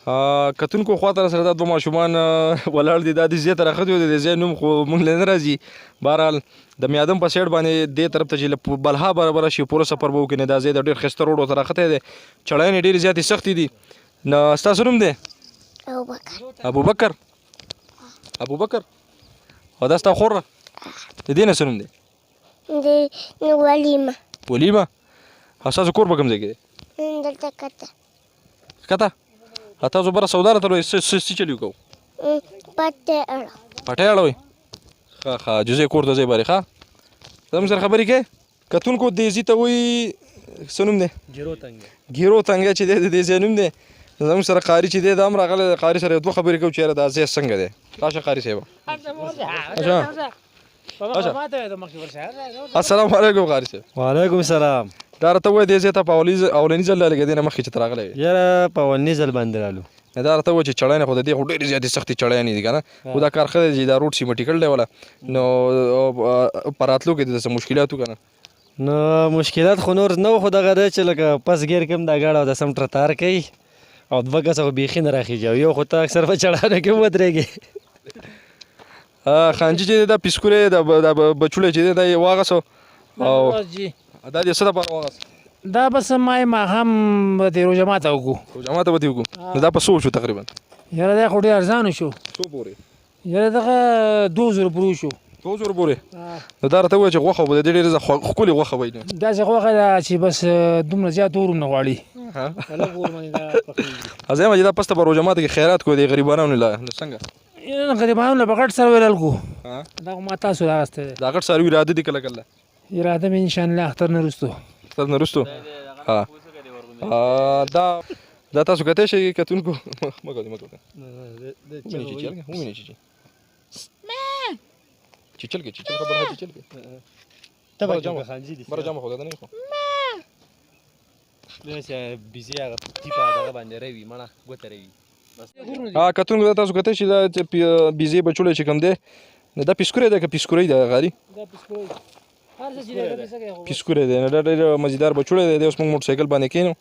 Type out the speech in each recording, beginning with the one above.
کتونکو خواته را سره دا دوه ماشومان ولاړ دي دا د ځای ته راښتي وو د ځای نوم خو موږ له نه راځي. بهرحال د میادم په سایډ باندې دې طرف ته چې له بلها برابره شي پوره سفر به وکړي. دا ځای د ډېر ښایسته روډ ورته راښتی دی. چړیانې ډېرې زیاتې سختې دي. نو ستاسو نوم دی؟ ابوبکر. ابوبکر او دا ستا خور ده؟ د دې نه څه نوم دی؟ ولیمه. ولیمه. او ستاسو کور په کوم ځای کې دی؟ دلته کته. کته؟ تاسو بره سوداره ته څه چل کوو؟ پټی اړه. پټی اړوئ؟ ښه ښه جزې کور ته ځئ بارې ښه زموږ سره خبرې کوې. کتونکو دې ځي ته وایي څه نوم دی؟ ګیرو تنګی چې دی د دې ځای نوم دی. زموږ سره قاري چې دی دا هم راغلی دی. قاري سره یو دوه خبرې کوو چې یاره دا ځای څنګه دی. راشه قاري صاحبه. السلام علیکم قاري صاحب. وعلیکم السلام. دا راته ووایه دې ځای ته په اولني ځل رالګې دې نه مخکې چې ته راغلی وې؟ یاره په اولني ځل باندې رالو. دا راته ووایه چې چړیانې خو د دې خو ډېرې زیاتې سختې چړیانې دي که نه. خو دا کار ښه دی چې دا روډ سیمټي کړی دی وله نو په راتلو کې د څه مشکلات وو که نه. نو مشکلات خو نور نه و خو دغه دی چې لکه پس ګیر کې هم دا ګاډه او د سمټر تار کوي او دوه کسه خو بیخي نه راخېږي او یو خو ته اکثر په چړانو کې ودرېږې. خانجي چې دی دا پیسکوری دا بچولی چې دی دا یې واغسو او دا دې څه دپاره واغست؟ دا بس ما یې ماښام به دې روژه ماته وکړو. روژه ماته به دې وکړو. نو دا په څو شو تقریبا؟ یاره دا خو ډېر ارزانه شو. څو پورې؟ یاره دغه 2000 پورې شو. 2000 پورې؟ نو دا راته ووایه چې غوښه به د دې ډېرې ښکلې غوښه به وي. داسې غوښه ده چې بس دومره زیات اور نه غواړي. زه چې دا پسته په روژه ماته کې خیرات کوو د غریبانو له څنګه؟ غریبانو له په غټ سر ویلل کو. دا خو ما تاسو راغستی دی. دا غټ څاروي اراده دي کله کله؟ اراده مې انشاءالله اختر نه وروستو. اختر نه وروستو؟ دا تاسو کتی شئ کتونکو؟ مه کوئ مه کوئ. ومینې چیچل که ومینې چیچي چیچل که چیچل خبره ښه چیچل که بره جامه خو ده نه خو بیزي هغه ټیپه دغه باندې روي مړه ګوته روي. کتونکو دا تاسو کتی شئ دا بیزې بچولی چې کوم دی دا پیسکوری دی که پیسکورۍ ده غاري؟ پیسکوری دی. دا ډېر مزیدار بچولی دی. اوس موږ موټر سایکل باندې کېنو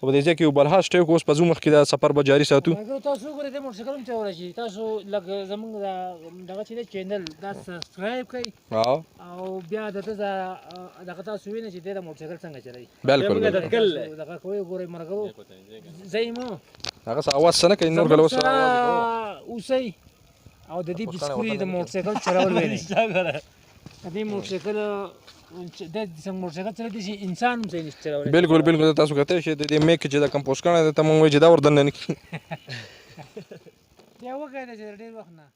او په دې ځای کې یو بلها سټی وکړو. اوس په ځو مخکې دا سفر به جاري ساتو. تاسو وګورئ د موټر سایکل هم چلولی شي. تاسو لږ زموږ دغه چې دی چینل دا سبسکرایب کړئ او بیا د ده دغه تاسو وینئ چې دی د موټر سایکل څنګه چلوي. بالکل دغه کوئ وګورئ ملګرو ځئ مو هغه څه اواز څه نه کوي نور ګله اوس اوسئ او د دې پیسکوري د موټر سایکل چلول وینئ. د دې موټر سایکل د موټر سایکل چلولی شي انسان هم صحیح نشي چلولی. بالکل بالکل تاسو کتی شئ د دې میک چې دا کمپوز کړی دی ته مونږ وایي چې دا ور دننه نه کړي. بیا وکړئ چې ډېر وخت نه